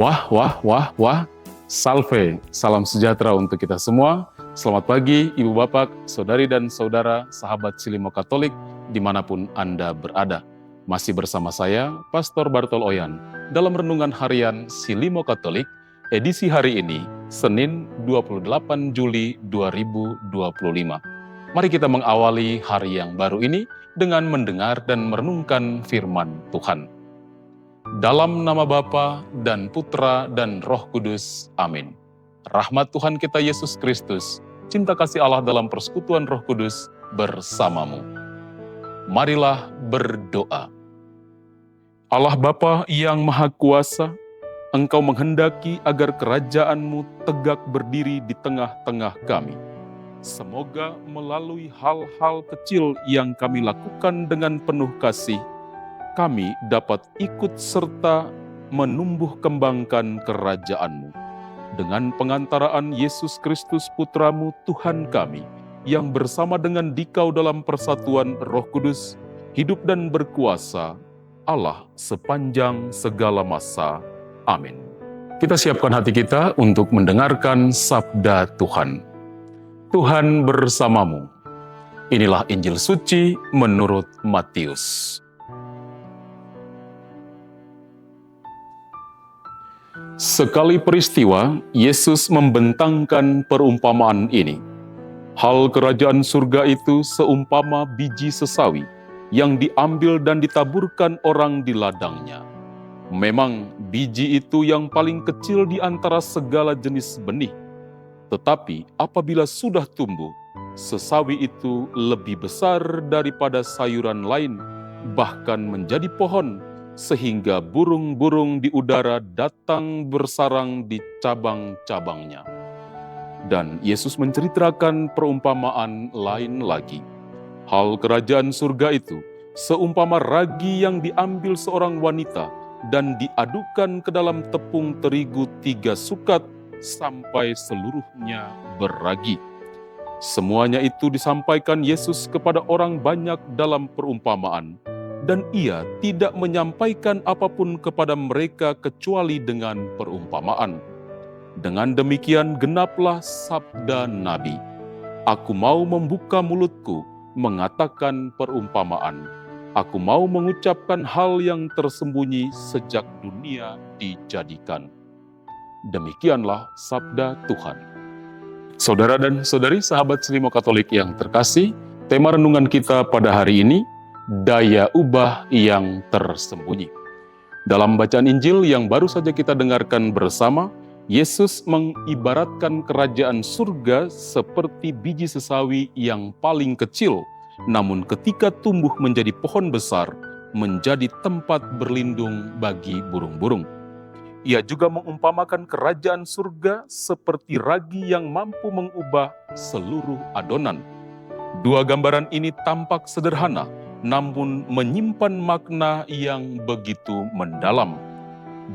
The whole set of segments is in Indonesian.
Wah, wah, wah, wah. Salve, salam sejahtera untuk kita semua. Selamat pagi, Ibu Bapak, Saudari dan Saudara, sahabat Silimo Katolik, dimanapun Anda berada. Masih bersama saya, Pastor Bartol Oyan, dalam Renungan Harian Silimo Katolik, edisi hari ini, Senin 28 Juli 2025. Mari kita mengawali hari yang baru ini dengan mendengar dan merenungkan firman Tuhan. Dalam nama Bapa dan Putra dan Roh Kudus. Amin. Rahmat Tuhan kita Yesus Kristus, cinta kasih Allah dalam persekutuan Roh Kudus bersamamu. Marilah berdoa. Allah Bapa yang Maha Kuasa, Engkau menghendaki agar kerajaan-Mu tegak berdiri di tengah-tengah kami. Semoga melalui hal-hal kecil yang kami lakukan dengan penuh kasih, kami dapat ikut serta menumbuh kembangkan kerajaan-Mu. Dengan pengantaraan Yesus Kristus Putra-Mu Tuhan kami, yang bersama dengan Dikau dalam persatuan Roh Kudus, hidup dan berkuasa, Allah sepanjang segala masa. Amin. Kita siapkan hati kita untuk mendengarkan sabda Tuhan. Tuhan bersamamu. Inilah Injil suci menurut Matius. Sekali peristiwa, Yesus membentangkan perumpamaan ini. Hal kerajaan surga itu seumpama biji sesawi yang diambil dan ditaburkan orang di ladangnya. Memang biji itu yang paling kecil di antara segala jenis benih. Tetapi apabila sudah tumbuh, sesawi itu lebih besar daripada sayuran lain, bahkan menjadi pohon, sehingga burung-burung di udara datang bersarang di cabang-cabangnya. Dan Yesus menceritakan perumpamaan lain lagi. Hal kerajaan surga itu seumpama ragi yang diambil seorang wanita dan diadukan ke dalam tepung terigu 3 sukat sampai seluruhnya beragi. Semuanya itu disampaikan Yesus kepada orang banyak dalam perumpamaan, dan ia tidak menyampaikan apapun kepada mereka kecuali dengan perumpamaan. Dengan demikian genaplah sabda Nabi, "Aku mau membuka mulutku, mengatakan perumpamaan. Aku mau mengucapkan hal yang tersembunyi sejak dunia dijadikan." Demikianlah sabda Tuhan. Saudara dan saudari sahabat Silimo Katolik yang terkasih, tema renungan kita pada hari ini, daya ubah yang tersembunyi. Dalam bacaan Injil yang baru saja kita dengarkan bersama, Yesus mengibaratkan kerajaan surga seperti biji sesawi yang paling kecil, namun ketika tumbuh menjadi pohon besar, menjadi tempat berlindung bagi burung-burung. Ia juga mengumpamakan kerajaan surga seperti ragi yang mampu mengubah seluruh adonan. Dua gambaran ini tampak sederhana, namun menyimpan makna yang begitu mendalam,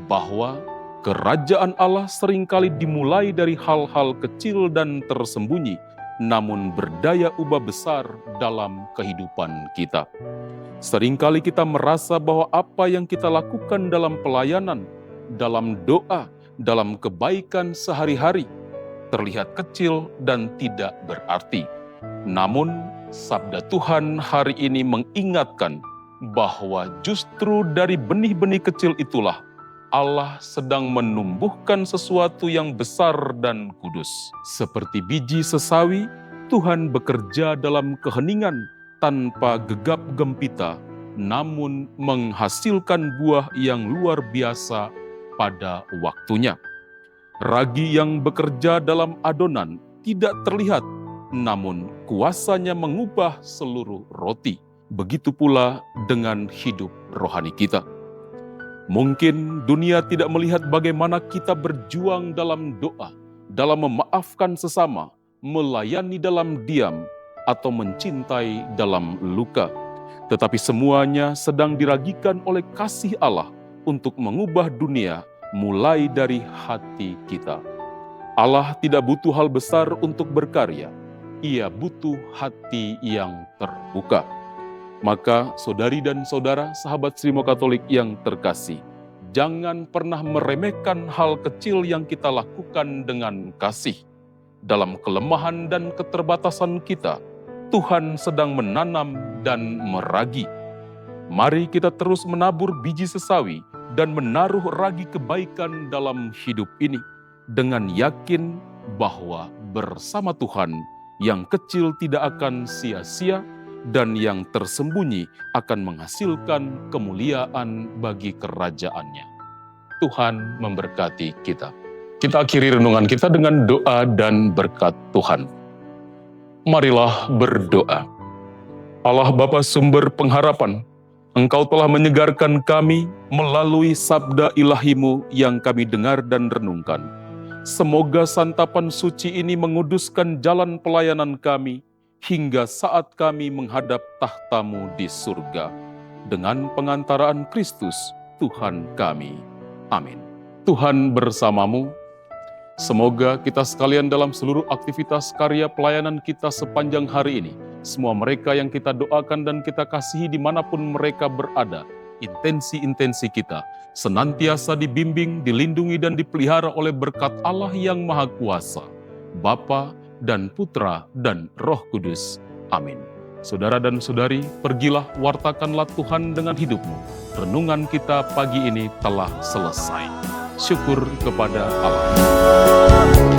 bahwa kerajaan Allah seringkali dimulai dari hal-hal kecil dan tersembunyi, namun berdaya ubah besar dalam kehidupan kita. Seringkali kita merasa bahwa apa yang kita lakukan dalam pelayanan, dalam doa, dalam kebaikan sehari-hari, terlihat kecil dan tidak berarti. Namun, sabda Tuhan hari ini mengingatkan bahwa justru dari benih-benih kecil itulah Allah sedang menumbuhkan sesuatu yang besar dan kudus. Seperti biji sesawi, Tuhan bekerja dalam keheningan tanpa gegap gempita, namun menghasilkan buah yang luar biasa pada waktunya. Ragi yang bekerja dalam adonan tidak terlihat, namun kuasanya mengubah seluruh roti. Begitu pula dengan hidup rohani kita. Mungkin dunia tidak melihat bagaimana kita berjuang dalam doa, dalam memaafkan sesama, melayani dalam diam, atau mencintai dalam luka. Tetapi semuanya sedang diragikan oleh kasih Allah untuk mengubah dunia mulai dari hati kita. Allah tidak butuh hal besar untuk berkarya. Ia butuh hati yang terbuka. Maka saudari dan saudara sahabat Silimo Katolik yang terkasih, jangan pernah meremehkan hal kecil yang kita lakukan dengan kasih. Dalam kelemahan dan keterbatasan kita, Tuhan sedang menanam dan meragi. Mari kita terus menabur biji sesawi dan menaruh ragi kebaikan dalam hidup ini, dengan yakin bahwa bersama Tuhan yang kecil tidak akan sia-sia dan yang tersembunyi akan menghasilkan kemuliaan bagi kerajaan-Nya. Tuhan memberkati kita. Kita akhiri renungan kita dengan doa dan berkat Tuhan. Marilah berdoa. Allah Bapa sumber pengharapan, Engkau telah menyegarkan kami melalui sabda ilahi-Mu yang kami dengar dan renungkan. Semoga santapan suci ini menguduskan jalan pelayanan kami hingga saat kami menghadap tahta-Mu di surga. Dengan pengantaraan Kristus, Tuhan kami. Amin. Tuhan bersamamu. Semoga kita sekalian dalam seluruh aktivitas karya pelayanan kita sepanjang hari ini, semua mereka yang kita doakan dan kita kasihi dimanapun mereka berada, intensi-intensi kita senantiasa dibimbing, dilindungi dan dipelihara oleh berkat Allah yang Maha Kuasa, Bapa dan Putra dan Roh Kudus. Amin. Saudara dan saudari, pergilah wartakanlah Tuhan dengan hidupmu. Renungan kita pagi ini telah selesai. Syukur kepada Allah.